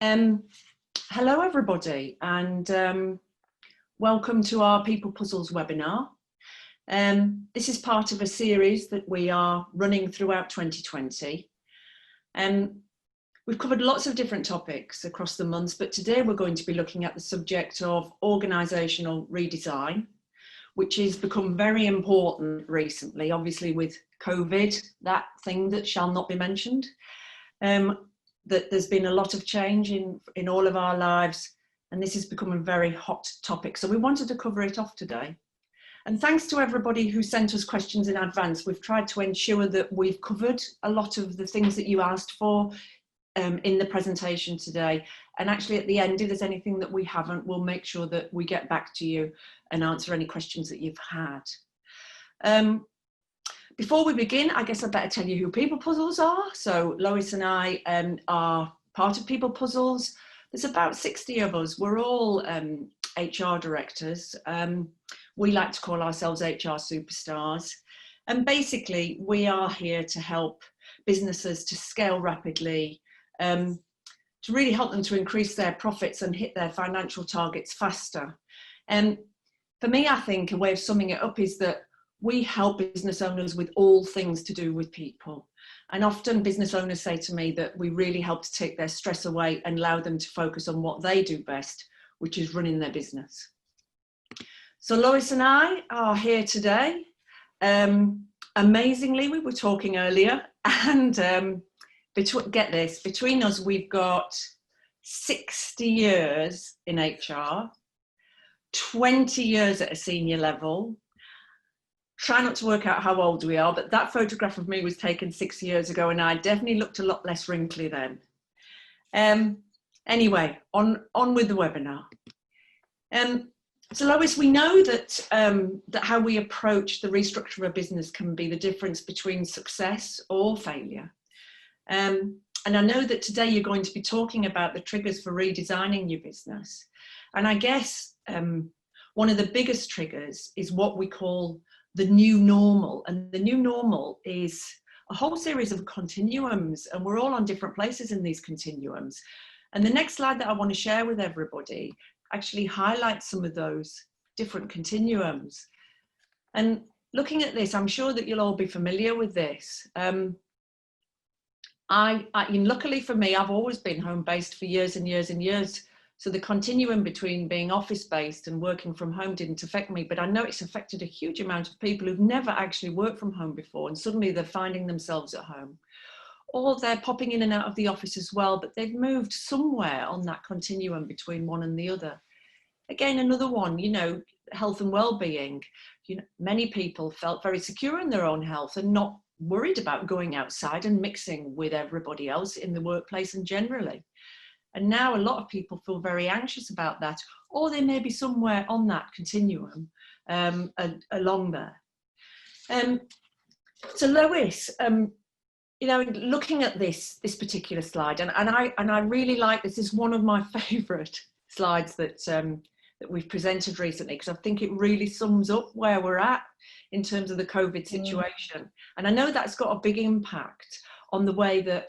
Um, Hello everybody, and welcome to our People Puzzles webinar. This is part of a series that we are running throughout 2020. We've covered lots of different topics across the months, but today we're going to be looking at the subject of organisational redesign, which has become very important recently, obviously with COVID, that thing that shall not be mentioned. That there's been a lot of change in all of our lives, and this has become a very hot topic. So we wanted to cover it off today. And thanks to everybody who sent us questions in advance. We've tried to ensure that we've covered a lot of the things that you asked for in the presentation today. And actually at the end, if there's anything that we haven't, we'll make sure that we get back to you and answer any questions that you've had. Before we begin, I guess I'd better tell you who People Puzzles are. So Lois and I are part of People Puzzles. There's about 60 of us. We're all HR directors. We like to call ourselves HR superstars. And basically, we are here to help businesses to scale rapidly, to really help them to increase their profits and hit their financial targets faster. And for me, I think a way of summing it up is that we help business owners with all things to do with people. And often business owners say to me that we really help to take their stress away and allow them to focus on what they do best, which is running their business. So Lois and I are here today. Amazingly, we were talking earlier, and get this, between us, we've got 60 years in HR, 20 years at a senior level. Try not to work out how old we are, but that photograph of me was taken 6 years ago and I definitely looked a lot less wrinkly then. Anyway, on with the webinar. So Lois, we know that, that how we approach the restructure of a business can be the difference between success or failure. And I know that today you're going to be talking about the triggers for redesigning your business. And I guess one of the biggest triggers is what we call the new normal. And the new normal is a whole series of continuums, and we're all on different places in these continuums. And the next slide that I want to share with everybody actually highlights some of those different continuums. And looking at this, I'm sure that you'll all be familiar with this. Luckily for me, I've always been home-based for years and years and years. So the continuum between being office-based and working from home didn't affect me, but I know it's affected a huge amount of people who've never actually worked from home before, and suddenly they're finding themselves at home. Or they're popping in and out of the office as well, but they've moved somewhere on that continuum between one and the other. Again, another one, you know, health and well-being. You know, many people felt very secure in their own health and not worried about going outside and mixing with everybody else in the workplace and generally. And now a lot of people feel very anxious about that, or they may be somewhere on that continuum along there. So Lois, you know, looking at this particular slide, and I really like this. This is one of my favourite slides that that we've presented recently, because I think it really sums up where we're at in terms of the COVID situation. And I know that's got a big impact on the way that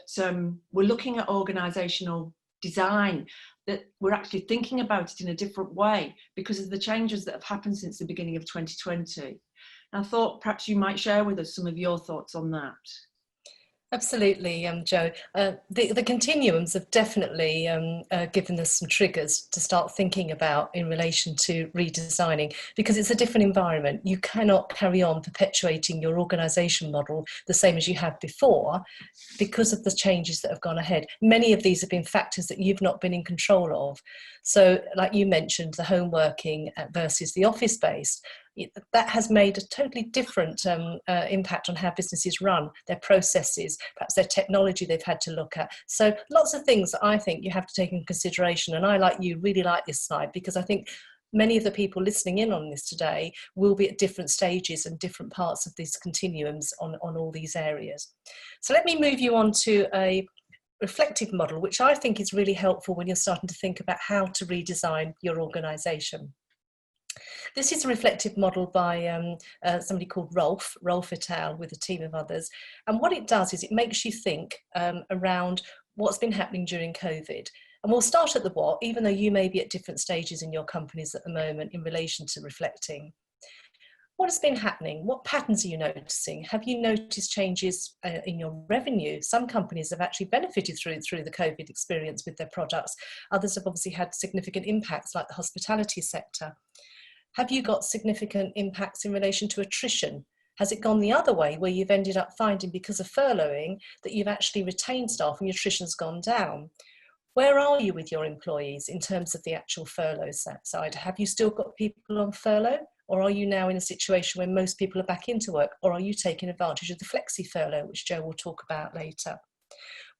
we're looking at organisational design, that we're actually thinking about it in a different way because of the changes that have happened since the beginning of 2020. And I thought perhaps you might share with us some of your thoughts on that. Absolutely, Jo. The continuums have definitely given us some triggers to start thinking about in relation to redesigning, because it's a different environment. You cannot carry on perpetuating your organisation model the same as you have before because of the changes that have gone ahead. Many of these have been factors that you've not been in control of. So like you mentioned, the home working versus the office-based, that has made a totally different impact on how businesses run, their processes, perhaps their technology they've had to look at. So lots of things that I think you have to take in consideration. And I, like you, really like this slide, because I think many of the people listening in on this today will be at different stages and different parts of these continuums on all these areas. So let me move you on to a reflective model, which I think is really helpful when you're starting to think about how to redesign your organisation. This is a reflective model by somebody called Rolf et al. With a team of others. And what it does is it makes you think around what's been happening during COVID. And we'll start at the what, even though you may be at different stages in your companies at the moment in relation to reflecting. What has been happening? What patterns are you noticing? Have you noticed changes in your revenue? Some companies have actually benefited through the COVID experience with their products. Others have obviously had significant impacts, like the hospitality sector. Have you got significant impacts in relation to attrition? Has it gone the other way, where you've ended up finding, because of furloughing, that you've actually retained staff and your attrition's gone down? Where are you with your employees in terms of the actual furlough side? Have you still got people on furlough? Or are you now in a situation where most people are back into work? Or are you taking advantage of the flexi furlough, which Jo will talk about later?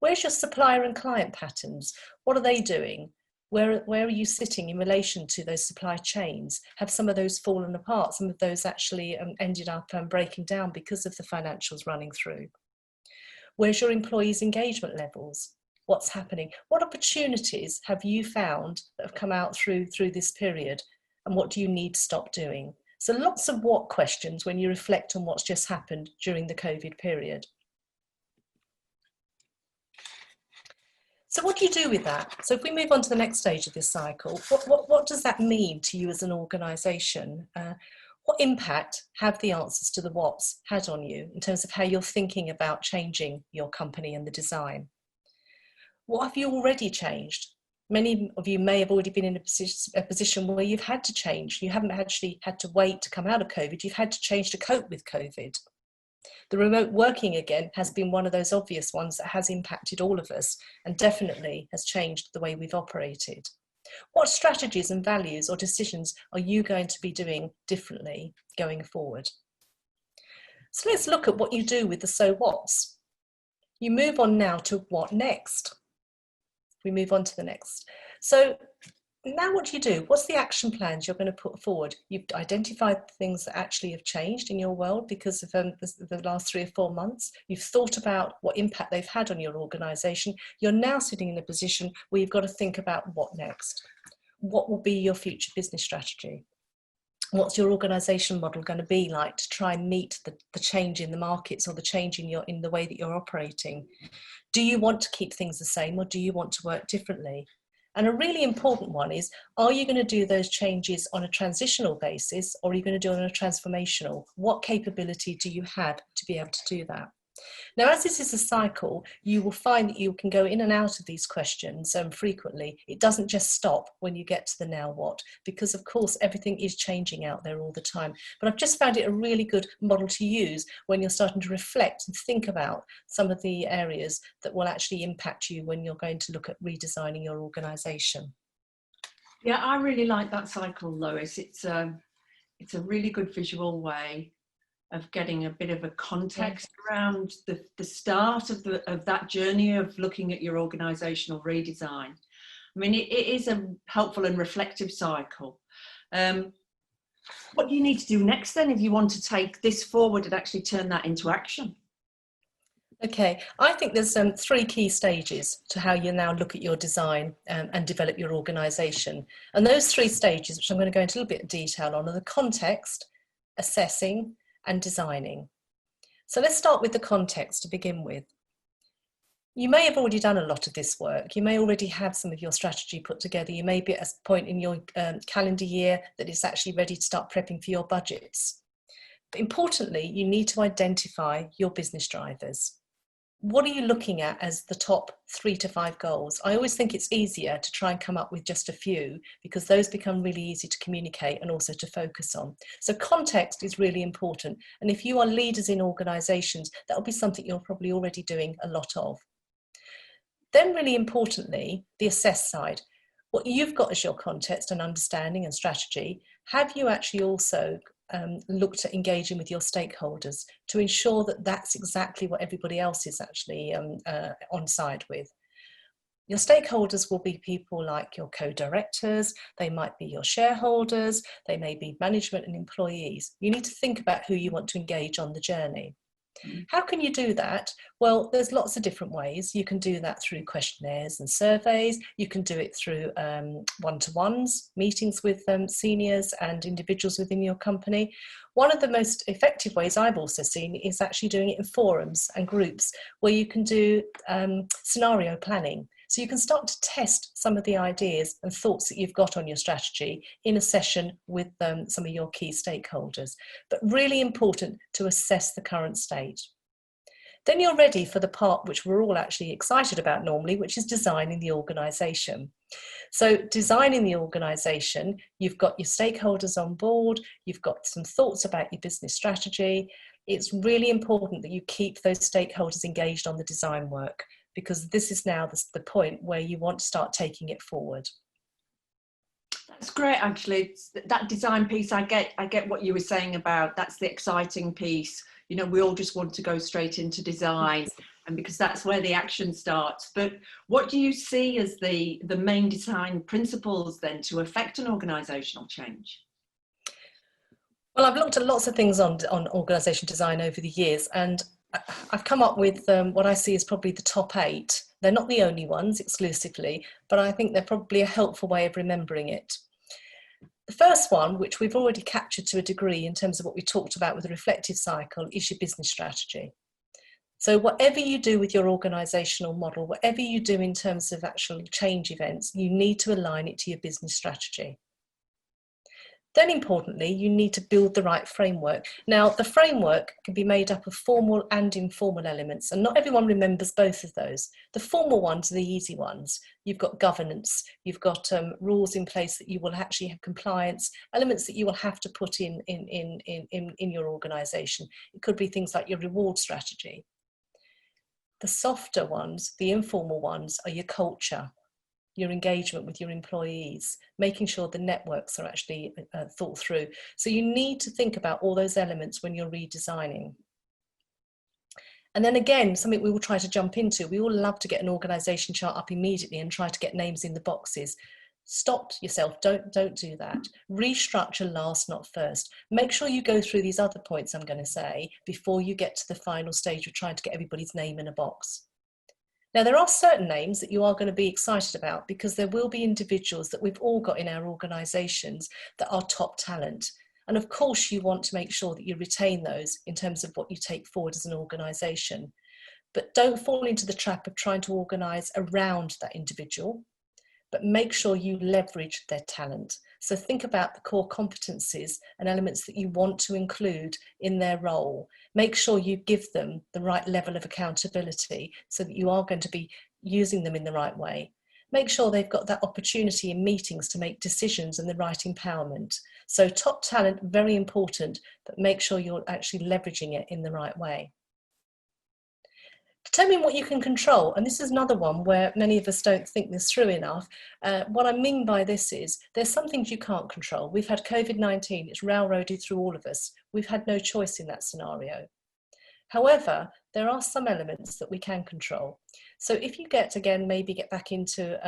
Where's your supplier and client patterns? What are they doing? Where are you sitting in relation to those supply chains? Have some of those fallen apart? Some of those actually ended up breaking down because of the financials running through? Where's your employees' engagement levels? What's happening? What opportunities have you found that have come out through this period? And what do you need to stop doing? So lots of what questions when you reflect on what's just happened during the COVID period. So what do you do with that? So if we move on to the next stage of this cycle, what does that mean to you as an organisation? What impact have the answers to the what's had on you in terms of how you're thinking about changing your company and the design? What have you already changed? Many of you may have already been in a position where you've had to change. You haven't actually had to wait to come out of COVID. You've had to change to cope with COVID. The remote working, again, has been one of those obvious ones that has impacted all of us and definitely has changed the way we've operated. What strategies and values or decisions are you going to be doing differently going forward? So let's look at what you do with the so what's. You move on now to what next. We move on to the next. So now what do you do? What's the action plans you're going to put forward? You've identified things that actually have changed in your world because of the last 3 or 4 months. You've thought about what impact they've had on your organisation. You're now sitting in a position where you've got to think about what next. What will be your future business strategy? What's your organisation model going to be like to try and meet the change in the markets or the change in the way that you're operating? Do you want to keep things the same or do you want to work differently? And a really important one is, are you going to do those changes on a transitional basis or are you going to do it on a transformational? What capability do you have to be able to do that? Now, as this is a cycle, you will find that you can go in and out of these questions frequently. It doesn't just stop when you get to the now what, because of course everything is changing out there all the time. But I've just found it a really good model to use when you're starting to reflect and think about some of the areas that will actually impact you when you're going to look at redesigning your organisation. Yeah, I really like that cycle, Lois. It's a really good visual way of getting a bit of a context around the start of that journey of looking at your organisational redesign. I mean, it is a helpful and reflective cycle. What do you need to do next then if you want to take this forward and actually turn that into action? Okay, I think there's 3 key stages to how you now look at your design and develop your organisation. And those 3 stages, which I'm going to go into a little bit of detail on, are the context, assessing, and designing. So let's start with the context to begin with. You may have already done a lot of this work. You may already have some of your strategy put together. You may be at a point in your calendar year that it's actually ready to start prepping for your budgets. But importantly, you need to identify your business drivers. What are you looking at as the top 3 to 5 goals? I always think it's easier to try and come up with just a few because those become really easy to communicate and also to focus on. So context is really important. And if you are leaders in organisations, that'll be something you're probably already doing a lot of. Then really importantly, the assess side. What you've got as your context and understanding and strategy, have you actually also looked at engaging with your stakeholders to ensure that that's exactly what everybody else is actually on side with? Your stakeholders will be people like your co-directors, they might be your shareholders, they may be management and employees. You need to think about who you want to engage on the journey. How can you do that? Well, there's lots of different ways. You can do that through questionnaires and surveys. You can do it through one-to-ones, meetings with seniors and individuals within your company. One of the most effective ways I've also seen is actually doing it in forums and groups where you can do scenario planning. So you can start to test some of the ideas and thoughts that you've got on your strategy in a session with some of your key stakeholders. But really important to assess the current state. Then you're ready for the part which we're all actually excited about normally, which is designing the organisation. So designing the organisation, you've got your stakeholders on board, you've got some thoughts about your business strategy. It's really important that you keep those stakeholders engaged on the design work, because this is now the point where you want to start taking it forward. That's great, actually. That design piece, I get what you were saying about. That's the exciting piece. You know, we all just want to go straight into design, and because that's where the action starts. But what do you see as the main design principles then to affect an organisational change? Well, I've looked at lots of things on organisation design over the years, and I've come up with what I see as probably the top 8. They're not the only ones exclusively, but I think they're probably a helpful way of remembering it. The first one, which we've already captured to a degree in terms of what we talked about with the reflective cycle, is your business strategy. So whatever you do with your organisational model, whatever you do in terms of actual change events, you need to align it to your business strategy. Then importantly, you need to build the right framework. Now, the framework can be made up of formal and informal elements, and not everyone remembers both of those. The formal ones are the easy ones. You've got governance, you've got rules in place that you will actually have compliance, elements that you will have to put in your organisation. It could be things like your reward strategy. The softer ones, the informal ones, are your culture, your engagement with your employees, making sure the networks are actually thought through. So you need to think about all those elements when you're redesigning. And then again, something we will try to jump into, we all love to get an organisation chart up immediately and try to get names in the boxes. Stop yourself, don't do that. Restructure last, not first. Make sure you go through these other points I'm going to say before you get to the final stage of trying to get everybody's name in a box. Now, there are certain names that you are going to be excited about, because there will be individuals that we've all got in our organisations that are top talent. And of course, you want to make sure that you retain those in terms of what you take forward as an organisation. But don't fall into the trap of trying to organise around that individual, but make sure you leverage their talent. So think about the core competencies and elements that you want to include in their role. Make sure you give them the right level of accountability so that you are going to be using them in the right way. Make sure they've got that opportunity in meetings to make decisions and the right empowerment. So top talent, very important, but make sure you're actually leveraging it in the right way. Determine what you can control, and this is another one where many of us don't think this through enough. What I mean by this is there's some things you can't control. We've had COVID-19, it's railroaded through all of us. We've had no choice in that scenario. However, there are some elements that we can control. So if you maybe get back into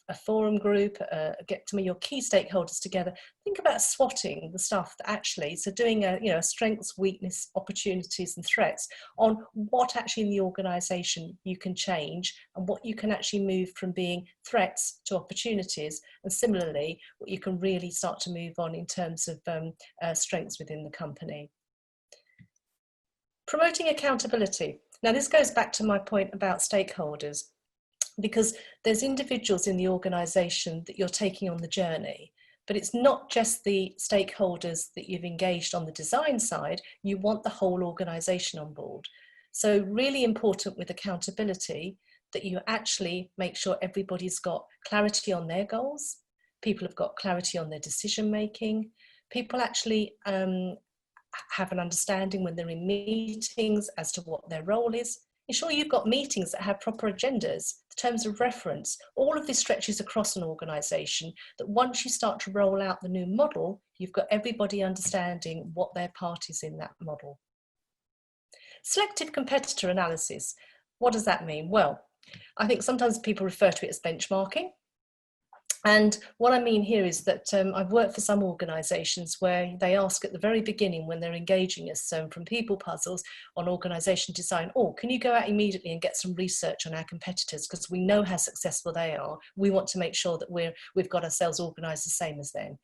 a forum group, get some of your key stakeholders together, think about swatting the stuff that actually, so doing a strengths, weakness, opportunities and threats on what actually in the organisation you can change and what you can actually move from being threats to opportunities, and similarly, what you can really start to move on in terms of strengths within the company. Promoting accountability. Now, this goes back to my point about stakeholders, because there's individuals in the organisation that you're taking on the journey, but it's not just the stakeholders that you've engaged on the design side, you want the whole organisation on board. So really important with accountability that you actually make sure everybody's got clarity on their goals, people have got clarity on their decision making, people actually have an understanding when they're in meetings as to what their role is. Ensure you've got meetings that have proper agendas, terms of reference. All of this stretches across an organisation, that once you start to roll out the new model, you've got everybody understanding what their part is in that model. Selective competitor analysis. What does that mean? Well, I think sometimes people refer to it as benchmarking. And what I mean here is that I've worked for some organisations where they ask at the very beginning when they're engaging us from people puzzles on organisation design, can you go out immediately and get some research on our competitors, because we know how successful they are. We want to make sure that we've got ourselves organised the same as them.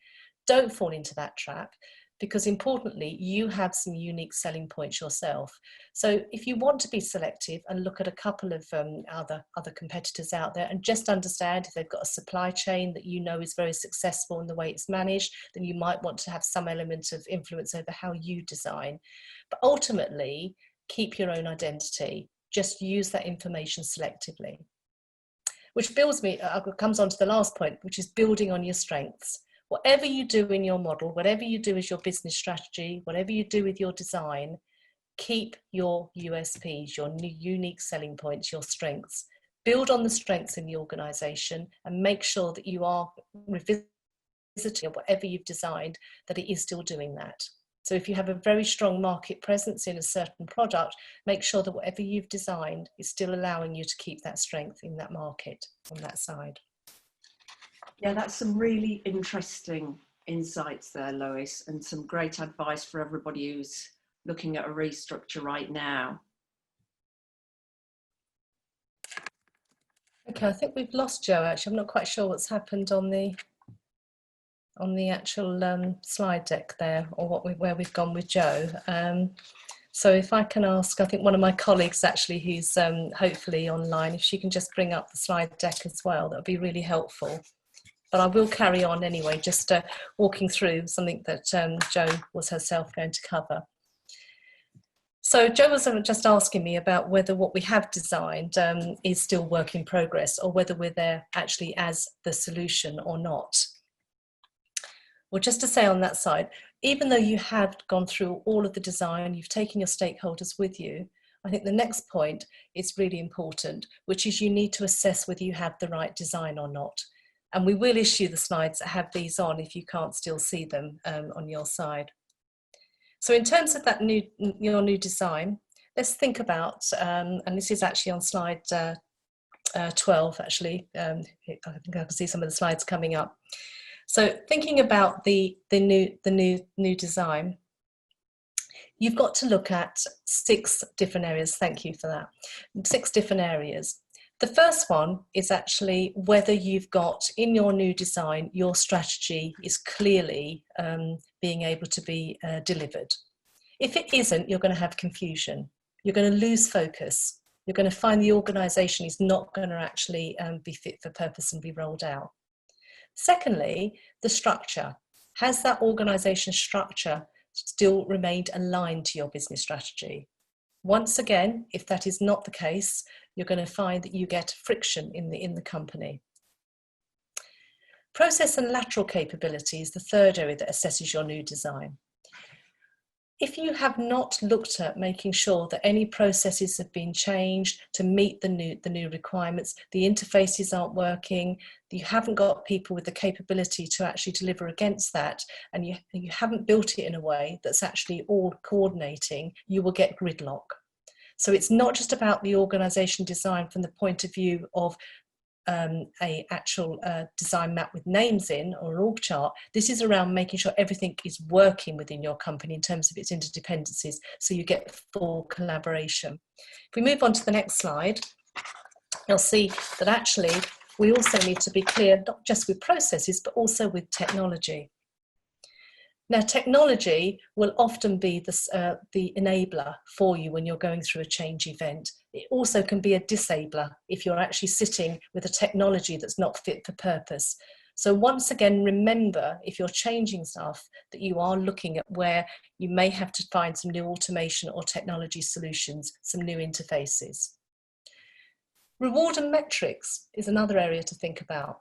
Don't fall into that trap. because importantly, you have some unique selling points yourself. So if you want to be selective and look at a couple of other competitors out there and just understand if they've got a supply chain that you know is very successful in the way it's managed, then you might want to have some element of influence over how you design. But ultimately, keep your own identity. Just use that information selectively. Which comes on to the last point, which is building on your strengths. Whatever you do in your model, whatever you do as your business strategy, whatever you do with your design, keep your USPs, your unique selling points, your strengths. Build on the strengths in the organisation and make sure that you are revisiting whatever you've designed, that it is still doing that. So if you have a very strong market presence in a certain product, make sure that whatever you've designed is still allowing you to keep that strength in that market on that side. Yeah, that's some really interesting insights there, Lois, and some great advice for everybody who's looking at a restructure right now. Okay, I think we've lost Joe, actually. I'm not quite sure what's happened on the actual slide deck there, or where we've gone with Joe. So if I can ask, I think one of my colleagues actually, who's hopefully online, if she can just bring up the slide deck as well, that would be really helpful. But I will carry on anyway, just walking through something that Jo was herself going to cover. So Jo was just asking me about whether what we have designed is still work in progress, or whether we're there actually as the solution or not. Well, just to say on that side, even though you have gone through all of the design, you've taken your stakeholders with you, I think the next point is really important, which is you need to assess whether you have the right design or not. And we will issue the slides that have these on if you can't still see them on your side. So in terms of that your new design, let's think about, and this is actually on slide 12 actually, I think I can see some of the slides coming up. So thinking about the new design, you've got to look at 6 different areas. Thank you for that. 6 different areas. The first one is actually whether you've got in your new design, your strategy is clearly being able to be delivered. If it isn't, you're going to have confusion. You're going to lose focus. You're going to find the organisation is not going to actually be fit for purpose and be rolled out. Secondly, the structure. Has that organisation structure still remained aligned to your business strategy? Once again, if that is not the case, you're going to find that you get friction in the company. Process and lateral capability is the third area that assesses your new design. If you have not looked at making sure that any processes have been changed to meet the new requirements, the interfaces aren't working, you haven't got people with the capability to actually deliver against that, and you haven't built it in a way that's actually all coordinating, you will get gridlock. So it's not just about the organisation design from the point of view of a actual design map with names in, or an org chart. This is around making sure everything is working within your company in terms of its interdependencies, so you get full collaboration. If we move on to the next slide, you'll see that actually we also need to be clear, not just with processes, but also with technology. Now, technology will often be the enabler for you when you're going through a change event. It also can be a disabler if you're actually sitting with a technology that's not fit for purpose. So once again, remember, if you're changing stuff, that you are looking at where you may have to find some new automation or technology solutions, some new interfaces. Reward and metrics is another area to think about.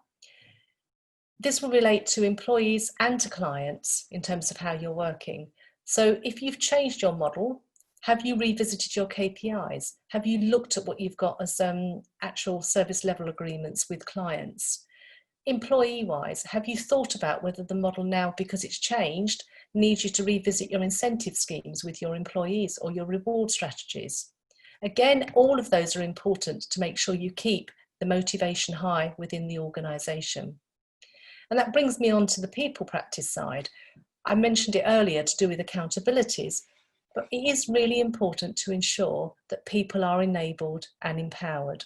This will relate to employees and to clients in terms of how you're working. So if you've changed your model, have you revisited your KPIs? Have you looked at what you've got as actual service level agreements with clients? Employee-wise, have you thought about whether the model now, because it's changed, needs you to revisit your incentive schemes with your employees or your reward strategies? Again, all of those are important to make sure you keep the motivation high within the organisation. And that brings me on to the people practice side. I mentioned it earlier to do with accountabilities, but it is really important to ensure that people are enabled and empowered.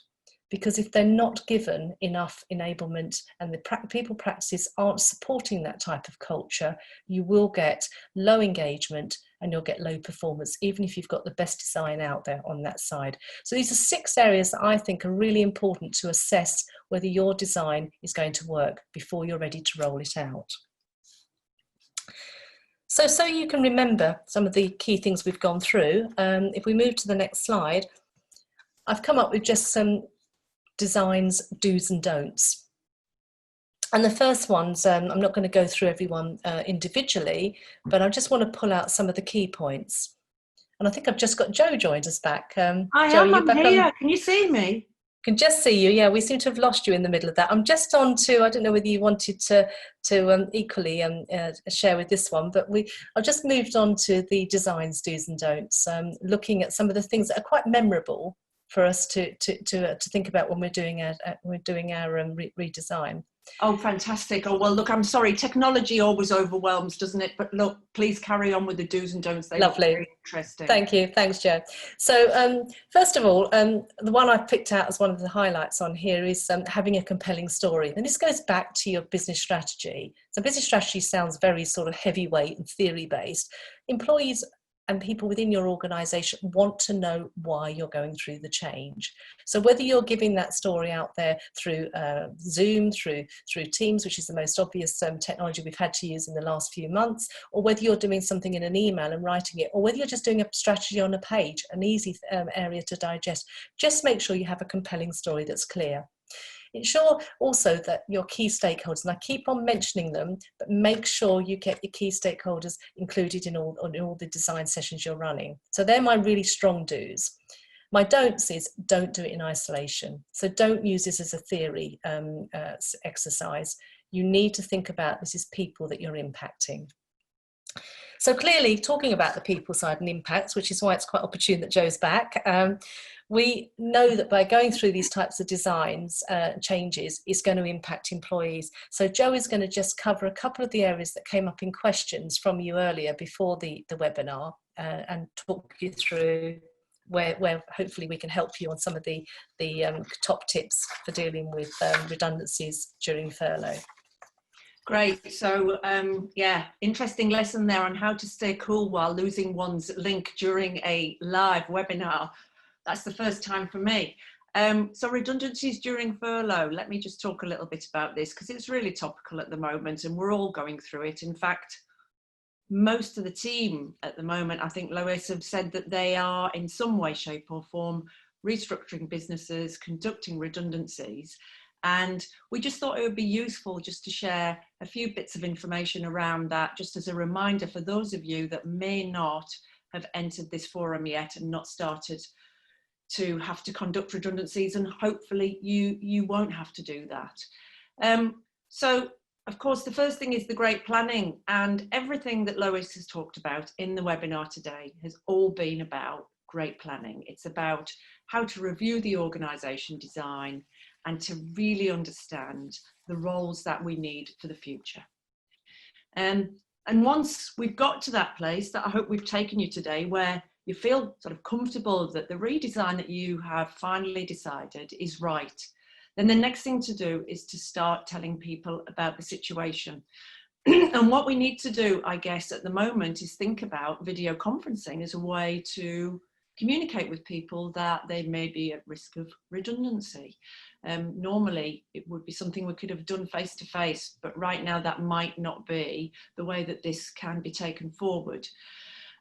because if they're not given enough enablement and the people practices aren't supporting that type of culture, you will get low engagement and you'll get low performance, even if you've got the best design out there on that side. So these are 6 areas that I think are really important to assess whether your design is going to work before you're ready to roll it out. So you can remember some of the key things we've gone through. If we move to the next slide, I've come up with just some designs, do's and don'ts. And the first ones, I'm not going to go through everyone individually, but I just want to pull out some of the key points. And I think I've just got Jo joined us back. I'm here. Can you see me? Can just see you. Yeah, we seem to have lost you in the middle of that. I'm just on to, I don't know whether you wanted to equally share with this one, but I've just moved on to the designs, do's and don'ts, looking at some of the things that are quite memorable for us to think about when we're doing our redesign. Oh, fantastic. Oh, well, look, I'm sorry. Technology always overwhelms, doesn't it? But look, please carry on with the do's and don'ts. They Lovely. look very interesting. Thank you. Thanks, Jo. So first of all, the one I've picked out as one of the highlights on here is having a compelling story. And this goes back to your business strategy. So business strategy sounds very sort of heavyweight and theory-based. Employees and people within your organisation want to know why you're going through the change. So whether you're giving that story out there through Zoom, through Teams, which is the most obvious technology we've had to use in the last few months, or whether you're doing something in an email and writing it, or whether you're just doing a strategy on a page, an easy area to digest, just make sure you have a compelling story that's clear. Ensure also that your key stakeholders, and I keep on mentioning them, but make sure you get your key stakeholders included in all the design sessions you're running. So they're my really strong do's. My don'ts is don't do it in isolation. So don't use this as a theory exercise. You need to think about this is people that you're impacting. So clearly, talking about the people side and impacts, which is why it's quite opportune that Jo's back, we know that by going through these types of designs, changes, is going to impact employees. So Jo is going to just cover a couple of the areas that came up in questions from you earlier before the webinar, and talk you through where hopefully we can help you on some of the top tips for dealing with redundancies during furlough. Great. So, yeah, interesting lesson there on how to stay cool while losing one's link during a live webinar. That's the first time for me. So redundancies during furlough. Let me just talk a little bit about this because it's really topical at the moment and we're all going through it. In fact, most of the team at the moment, I think Lois have said that they are in some way, shape or form restructuring businesses, conducting redundancies. And we just thought it would be useful just to share a few bits of information around that, just as a reminder for those of you that may not have entered this forum yet and not started to have to conduct redundancies, and hopefully you won't have to do that. So, of course, the first thing is the great planning, and everything that Lois has talked about in the webinar today has all been about great planning. It's about how to review the organisation design and to really understand the roles that we need for the future. And once we've got to that place that I hope we've taken you today, where you feel sort of comfortable that the redesign that you have finally decided is right, then the next thing to do is to start telling people about the situation. And what we need to do, I guess, at the moment is think about video conferencing as a way to communicate with people that they may be at risk of redundancy. Normally, it would be something we could have done face to face, but right now that might not be the way that this can be taken forward.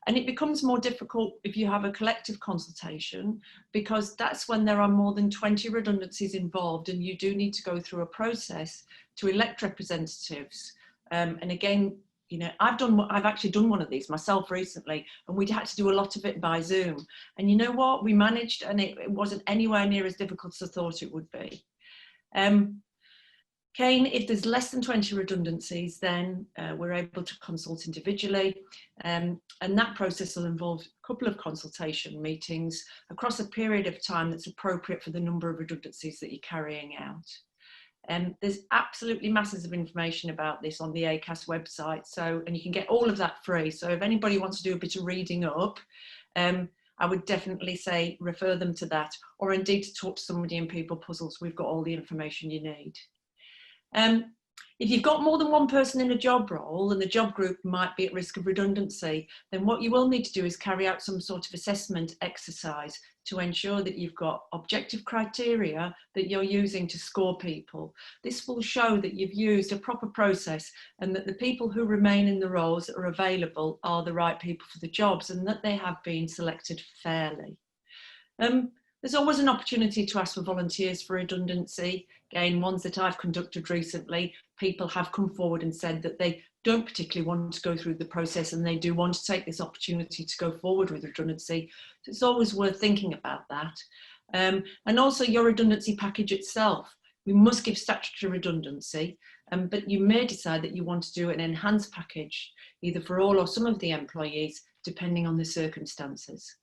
And it becomes more difficult if you have a collective consultation, because that's when there are more than 20 redundancies involved and you do need to go through a process to elect representatives. And again, you know, I've actually done one of these myself recently, and we'd had to do a lot of it by Zoom. And you know what? We managed, and it wasn't anywhere near as difficult as I thought it would be. Kane, if there's less than 20 redundancies, then we're able to consult individually. And that process will involve a couple of consultation meetings across a period of time that's appropriate for the number of redundancies that you're carrying out. There's absolutely masses of information about this on the ACAS website, and you can get all of that free. So if anybody wants to do a bit of reading up, I would definitely say refer them to that, or indeed to talk to somebody in People Puzzles. We've got all the information you need. If you've got more than one person in a job role and the job group might be at risk of redundancy, then what you will need to do is carry out some sort of assessment exercise to ensure that you've got objective criteria that you're using to score people. This will show that you've used a proper process and that the people who remain in the roles that are available are the right people for the jobs and that they have been selected fairly. There's always an opportunity to ask for volunteers for redundancy. Again, ones that I've conducted recently, people have come forward and said that they don't particularly want to go through the process and they do want to take this opportunity to go forward with redundancy. So it's always worth thinking about that. And also your redundancy package itself. We must give statutory redundancy, but you may decide that you want to do an enhanced package, either for all or some of the employees, depending on the circumstances.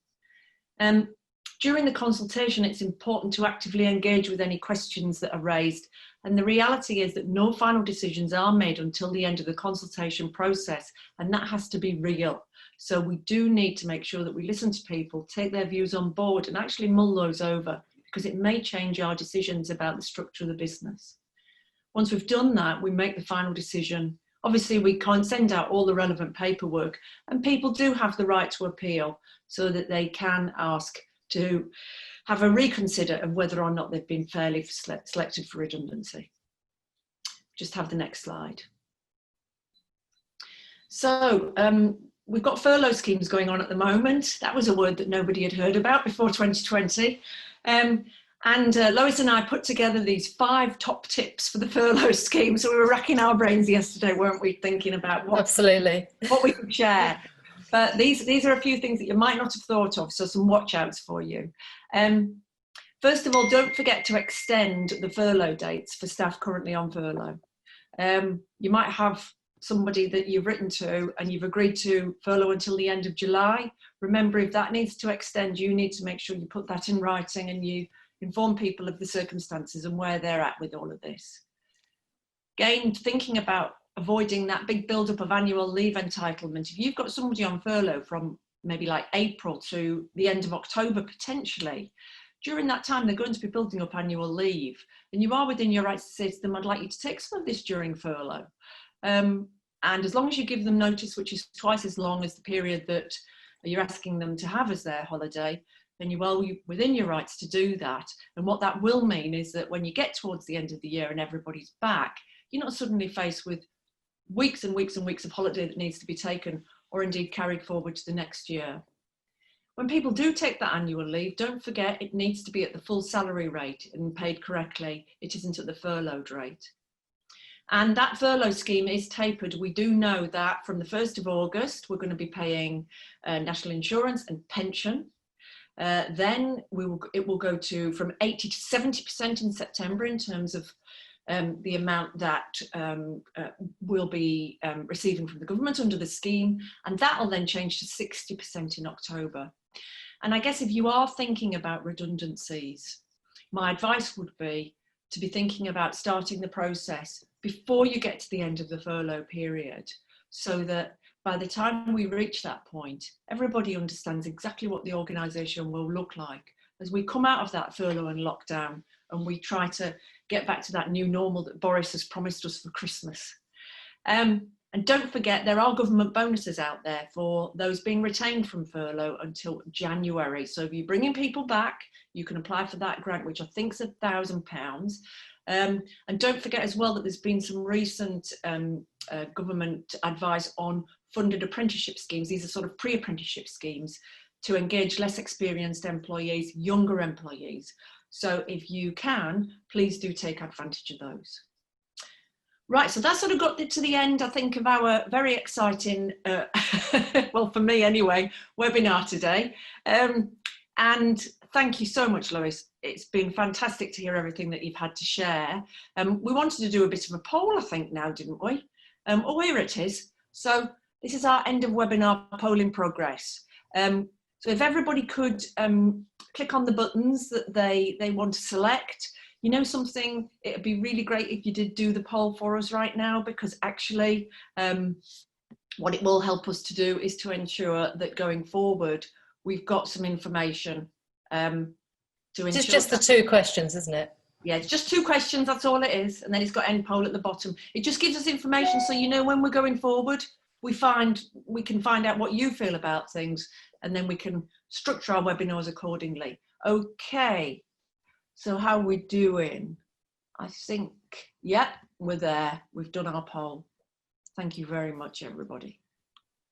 During the consultation, it's important to actively engage with any questions that are raised. And the reality is that no final decisions are made until the end of the consultation process, and that has to be real. So we do need to make sure that we listen to people, take their views on board and actually mull those over, because it may change our decisions about the structure of the business. Once we've done that, we make the final decision. Obviously, we can't send out all the relevant paperwork, and people do have the right to appeal so that they can ask to have a reconsider of whether or not they've been fairly selected for redundancy. Just have the next slide. So we've got furlough schemes going on at the moment. That was a word that nobody had heard about before 2020. Lois and I put together these 5 top tips for the furlough scheme. So we were racking our brains yesterday, weren't we, thinking about what we could share. But these are a few things that you might not have thought of, so some watch outs for you. First of all, don't forget to extend the furlough dates for staff currently on furlough. You might have somebody that you've written to and you've agreed to furlough until the end of July. Remember, if that needs to extend, you need to make sure you put that in writing and you inform people of the circumstances and where they're at with all of this. Again, thinking about avoiding that big build-up of annual leave entitlement. If you've got somebody on furlough from maybe like April to the end of October potentially, during that time they're going to be building up annual leave, and you are within your rights to say to them, I'd like you to take some of this during furlough. And as long as you give them notice, which is twice as long as the period that you're asking them to have as their holiday, then you're well within your rights to do that. And what that will mean is that when you get towards the end of the year and everybody's back, you're not suddenly faced with weeks and weeks and weeks of holiday that needs to be taken or indeed carried forward to the next year. When people do take that annual leave, don't forget it needs to be at the full salary rate and paid correctly. It isn't at the furloughed rate. And that furlough scheme is tapered. We do know that from the 1st of August, we're going to be paying national insurance and pension. Then it will go to from 80 to 70% in September in terms of the amount that we'll be receiving from the government under the scheme, and that will then change to 60% in October. And I guess if you are thinking about redundancies, my advice would be to be thinking about starting the process before you get to the end of the furlough period, so that by the time we reach that point, everybody understands exactly what the organisation will look like as we come out of that furlough and lockdown and we try to get back to that new normal that Boris has promised us for Christmas. And don't forget, there are government bonuses out there for those being retained from furlough until January. So if you're bringing people back, you can apply for that grant, which I think is £1,000. And don't forget as well that there's been some recent government advice on funded apprenticeship schemes. These are sort of pre-apprenticeship schemes to engage less experienced employees, younger employees. So if you can, please do take advantage of those. Right, so that sort of got to the end, I think, of our very exciting, well, for me anyway, webinar today. And thank you so much, Lois. It's been fantastic to hear everything that you've had to share. We wanted to do a bit of a poll, I think, now, didn't we? Oh, here it is. So this is our end of webinar poll in progress. So if everybody could click on the buttons that they want to select. You know something, it'd be really great if you did do the poll for us right now, because actually what it will help us to do is to ensure that going forward, we've got some information to ensure. It's just the 2 questions, isn't it? Yeah, it's just 2 questions, that's all it is. And then it's got end poll at the bottom. It just gives us information so you know when we're going forward, we can find out what you feel about things, and then we can structure our webinars accordingly. Okay, so how are we doing? I think, yeah, we're there. We've done our poll. Thank you very much, everybody.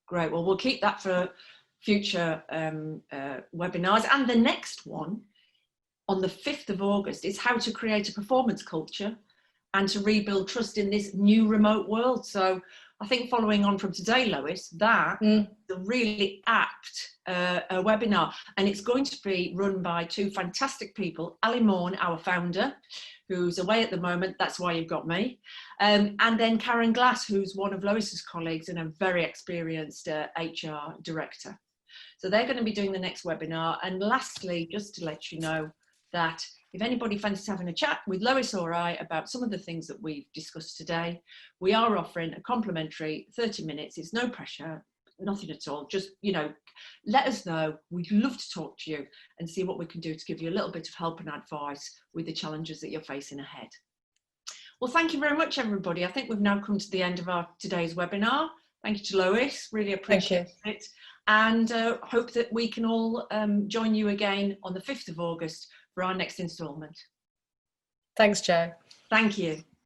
Great, well, we'll keep that for future webinars. And the next one, on the 5th of August, is how to create a performance culture and to rebuild trust in this new remote world. So I think following on from today, Lois, that is a really apt webinar, and it's going to be run by 2 fantastic people, Ali Morn, our founder, who's away at the moment, that's why you've got me, and then Karen Glass, who's one of Lois's colleagues and a very experienced HR director. So they're going to be doing the next webinar. And lastly, just to let you know that if anybody fancies having a chat with Lois or I about some of the things that we've discussed today, we are offering a complimentary 30 minutes. It's no pressure, nothing at all. Just, you know, let us know. We'd love to talk to you and see what we can do to give you a little bit of help and advice with the challenges that you're facing ahead. Well, thank you very much, everybody. I think we've now come to the end of today's webinar. Thank you to Lois, really appreciate it. And hope that we can all join you again on the 5th of August for our next instalment. Thanks, Jo. Thank you.